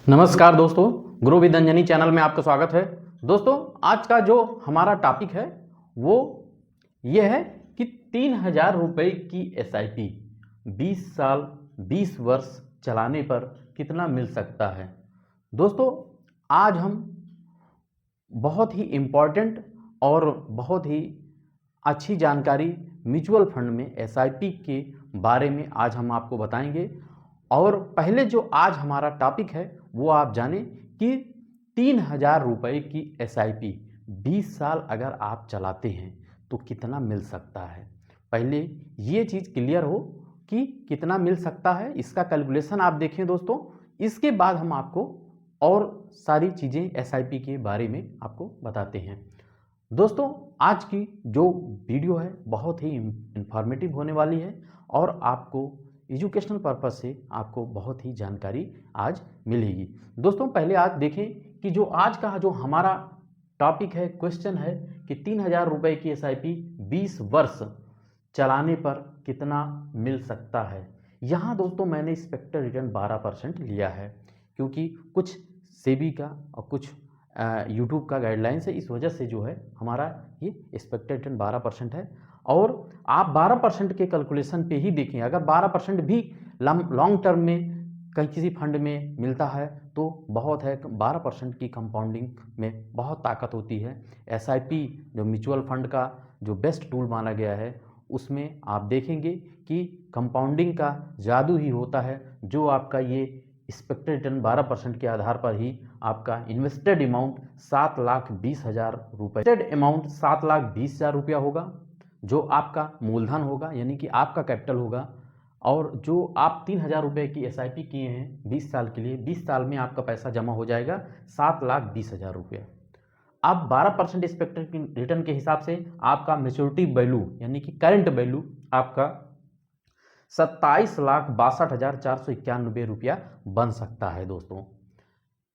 नमस्कार दोस्तों, गुरु with Anjani channel में आपका स्वागत है। दोस्तों, आज का जो हमारा टॉपिक है वो ये है कि 3,000 रुपये की SIP 20 साल 20 वर्ष चलाने पर कितना मिल सकता है। दोस्तों, आज हम बहुत ही इम्पॉर्टेंट और बहुत ही अच्छी जानकारी म्यूचुअल फंड में SIP के बारे में आज हम आपको बताएंगे। और पहले जो आज हमारा टॉपिक है वो आप जानें कि 3,000 रुपये की SIP 20 साल अगर आप चलाते हैं तो कितना मिल सकता है। पहले ये चीज़ क्लियर हो कि कितना मिल सकता है, इसका कैलकुलेशन आप देखें दोस्तों। इसके बाद हम आपको और सारी चीज़ें SIP के बारे में आपको बताते हैं। दोस्तों, आज की जो वीडियो है बहुत ही इंफॉर्मेटिव होने वाली है और आपको एजुकेशनल पर्पस से आपको बहुत ही जानकारी आज मिलेगी। दोस्तों, पहले आज देखें कि जो आज का जो हमारा टॉपिक है, क्वेश्चन है कि 3,000 रुपये की SIP 20 वर्ष चलाने पर कितना मिल सकता है। यहाँ दोस्तों मैंने एक्सपेक्टेड रिटर्न 12% लिया है, क्योंकि कुछ सेबी का और कुछ यूट्यूब का गाइडलाइंस है, इस वजह से जो है हमारा ये एक्सपेक्टेड रिटर्न 12% है। और आप 12% के कैलकुलेशन पे ही देखें, अगर 12% भी लॉन्ग टर्म में कहीं किसी फंड में मिलता है तो बहुत है। 12% की कंपाउंडिंग में बहुत ताकत होती है। SIP जो म्यूचुअल फंड का जो बेस्ट टूल माना गया है, उसमें आप देखेंगे कि कंपाउंडिंग का जादू ही होता है, जो आपका ये एक्सपेक्टेड रिटर्न 12% के आधार पर ही आपका इन्वेस्टेड अमाउंट 7,20,000 रुपये, अमाउंट 7,20,000 रुपया होगा, जो आपका मूलधन होगा यानी कि आपका कैपिटल होगा। और जो आप 3,000 रुपये की SIP किए हैं 20 साल के लिए, 20 साल में आपका पैसा जमा हो जाएगा 7,20,000 रुपया। अब 12% एक्सपेक्टेड रिटर्न के हिसाब से आपका मैच्योरिटी वैल्यू यानी कि करंट वैल्यू आपका 27,62,491 रुपया बन सकता है। दोस्तों,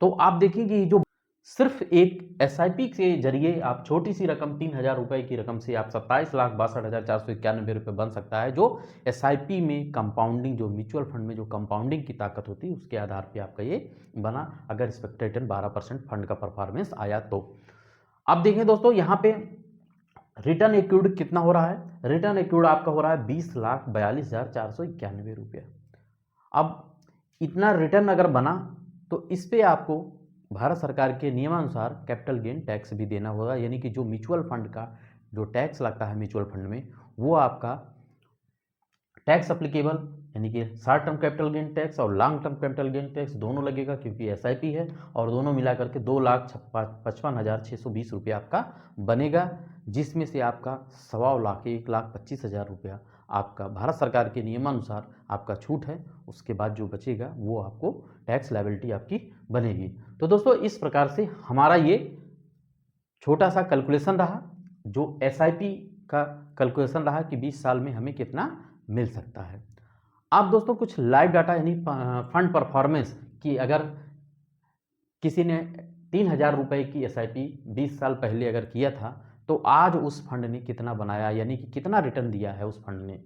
तो आप देखेंगे जो सिर्फ एक SIP के जरिए आप छोटी सी रकम 3,000 रुपये की रकम से आप 27,62,491 रुपये बन सकता है, जो SIP में कंपाउंडिंग, जो म्यूचुअल फंड में जो कंपाउंडिंग की ताकत होती है उसके आधार पे आपका ये बना, अगर एक्सपेक्टेड रिटर्न 12% फंड का परफॉर्मेंस आया तो। अब देखें दोस्तों, यहाँ पे रिटर्न एक्यूर्ड कितना हो रहा है। रिटर्न एक्यूर्ड आपका हो रहा है 20,42,491 रुपया। अब इतना रिटर्न अगर बना तो इस पर आपको भारत सरकार के नियमानुसार कैपिटल गेन टैक्स भी देना होगा, यानी कि जो म्यूचुअल फंड का जो टैक्स लगता है म्यूचुअल फंड में, वो आपका टैक्स अप्लीकेबल यानी कि short term capital gain tax और long term capital gain tax दोनों लगेगा, क्योंकि SIP है। और दोनों मिला करके 2,55,620 रुपया आपका बनेगा, जिसमें से आपका 1,25,00,000 1,25,000 रुपया आपका भारत सरकार के नियमानुसार आपका छूट है। उसके बाद जो बचेगा वो आपको टैक्स लायबिलिटी आपकी बनेगी। तो दोस्तों, इस प्रकार से हमारा ये छोटा सा कैलकुलेशन रहा, जो SIP का कैलकुलेशन रहा कि 20 साल में हमें कितना मिल सकता है। अब दोस्तों कुछ लाइव डाटा यानी फंड परफॉर्मेंस की, अगर किसी ने 3,000 रुपये की SIP 20 साल पहले अगर किया था तो आज उस फंड ने कितना बनाया, यानी कि कितना रिटर्न दिया है उस फंड ने।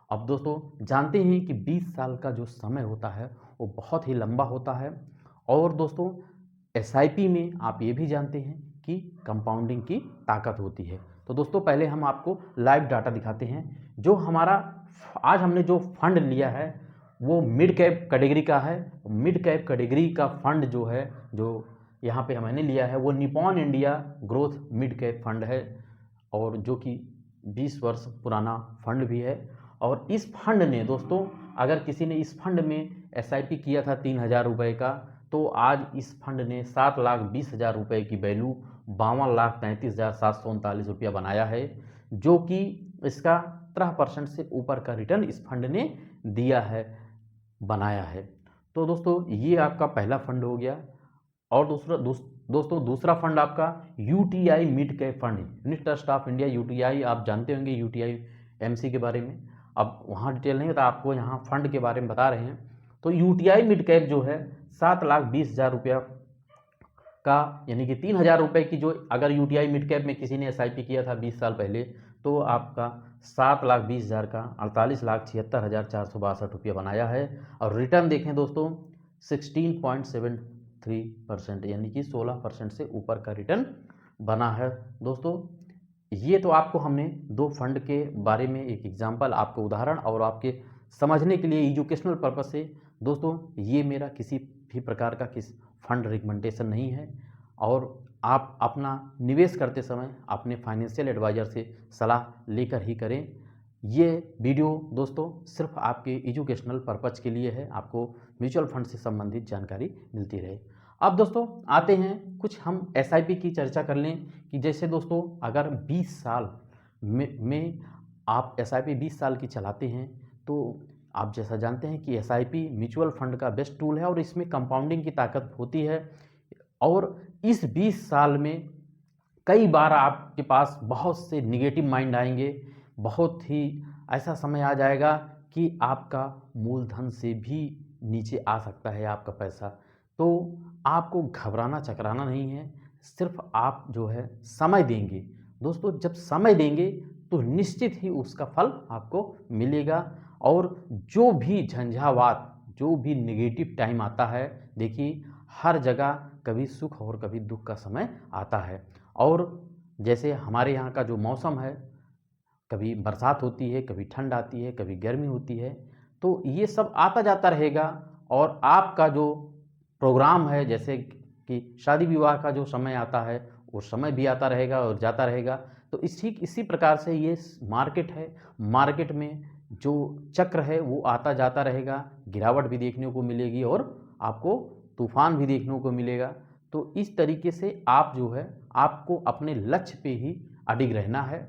अब दोस्तों जानते हैं कि 20 साल का जो समय होता है वो बहुत ही लंबा होता है। और दोस्तों SIP में आप ये भी जानते हैं कि कंपाउंडिंग की ताकत होती है। तो दोस्तों पहले हम आपको लाइव डाटा दिखाते हैं। जो हमारा आज हमने जो फंड लिया है वो मिड कैप कैटेगरी का है। मिड कैप कैटेगरी का फंड जो है, जो यहाँ पे मैंने लिया है, वो Nippon India growth mid cap fund है, और जो कि 20 वर्ष पुराना फंड भी है। और इस फंड ने दोस्तों, अगर किसी ने इस फंड में SIP किया था 3,000 रुपये का, तो आज इस फंड ने 7,20,000 रुपये की वैल्यू 52,33,739 रुपया बनाया है, जो कि इसका 13% से ऊपर का रिटर्न इस फंड ने दिया है, बनाया है। तो दोस्तों ये आपका पहला फंड हो गया। और दोस्तों दूसरा फंड आपका UTI mid cap fund, unit trust of India. UTI आप जानते होंगे, UTI MC के बारे में। अब वहाँ डिटेल नहीं होता, आपको यहाँ फंड के बारे में बता रहे हैं। तो UTI मिड कैप जो है 7,20,000 रुपया का, यानी कि 3,000 रुपये की, जो अगर UTI मिड कैप में किसी ने SIP किया था 20 साल पहले, तो आपका 7,20,000 का 48,76,462 रुपया बनाया है। और रिटर्न देखें दोस्तों 16.7 3% यानी कि 16% से ऊपर का रिटर्न बना है। दोस्तों ये तो आपको हमने दो फंड के बारे में एक एग्जांपल, आपको उदाहरण और आपके समझने के लिए एजुकेशनल पर्पस से। दोस्तों ये मेरा किसी भी प्रकार का फंड रिकमेंडेशन नहीं है और आप अपना निवेश करते समय अपने फाइनेंशियल एडवाइज़र से सलाह लेकर ही करें। ये वीडियो दोस्तों सिर्फ आपके एजुकेशनल पर्पस के लिए है, आपको म्यूचुअल फंड से संबंधित जानकारी मिलती रहे। अब दोस्तों आते हैं कुछ हम एसआईपी की चर्चा कर लें कि जैसे दोस्तों अगर 20 साल में आप एसआईपी 20 साल की चलाते हैं तो आप जैसा जानते हैं कि एसआईपी म्यूचुअल फंड का बेस्ट टूल है और इसमें कंपाउंडिंग की ताकत होती है। और इस 20 साल में कई बार आपके पास बहुत से निगेटिव माइंड आएंगे, बहुत ही ऐसा समय आ जाएगा कि आपका मूलधन से भी नीचे आ सकता है आपका पैसा। तो आपको घबराना चकराना नहीं है, सिर्फ आप जो है समय देंगे। दोस्तों जब समय देंगे तो निश्चित ही उसका फल आपको मिलेगा। और जो भी झंझावात, जो भी नेगेटिव टाइम आता है, देखिए हर जगह कभी सुख और कभी दुख का समय आता है। और जैसे हमारे यहाँ का जो मौसम है, कभी बरसात होती है, कभी ठंड आती है, कभी गर्मी होती है, तो ये सब आता जाता रहेगा। और आपका जो प्रोग्राम है, जैसे कि शादी विवाह का जो समय आता है, वो समय भी आता रहेगा और जाता रहेगा। तो इसी प्रकार से ये मार्केट है, मार्केट में जो चक्र है वो आता जाता रहेगा, गिरावट भी देखने को मिलेगी और आपको तूफान भी देखने को मिलेगा। तो इस तरीके से आप जो है आपको अपने लक्ष्य पे ही अडिग रहना है,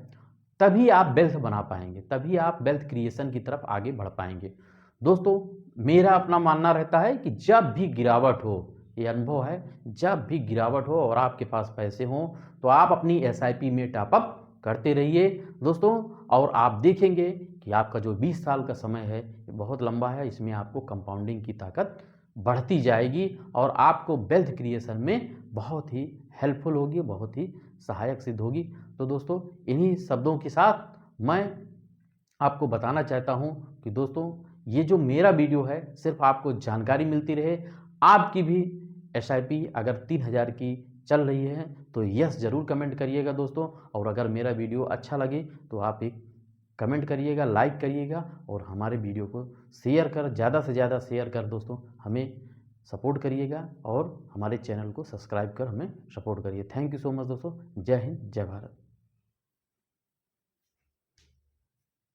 तभी आप वेल्थ बना पाएंगे, तभी आप वेल्थ क्रिएशन की तरफ आगे बढ़ पाएंगे। दोस्तों मेरा अपना मानना रहता है कि जब भी गिरावट हो, ये अनुभव है, जब भी गिरावट हो और आपके पास पैसे हों तो आप अपनी एसआईपी में टॉपअप करते रहिए दोस्तों। और आप देखेंगे कि आपका जो 20 साल का समय है ये बहुत लंबा है, इसमें आपको कंपाउंडिंग की ताकत बढ़ती जाएगी और आपको वेल्थ क्रिएशन में बहुत ही हेल्पफुल होगी, बहुत ही सहायक सिद्ध होगी। तो दोस्तों इन्हीं शब्दों के साथ मैं आपको बताना चाहता हूं कि दोस्तों ये जो मेरा वीडियो है सिर्फ आपको जानकारी मिलती रहे। आपकी भी एसआईपी अगर 3000 की चल रही है तो यस ज़रूर कमेंट करिएगा दोस्तों। और अगर मेरा वीडियो अच्छा लगे तो आप एक कमेंट करिएगा, लाइक करिएगा और हमारे वीडियो को शेयर कर, ज़्यादा से ज़्यादा शेयर कर दोस्तों हमें सपोर्ट करिएगा और हमारे चैनल को सब्सक्राइब कर हमें सपोर्ट करिए। थैंक यू सो मच दोस्तों। जय हिंद, जय भारत।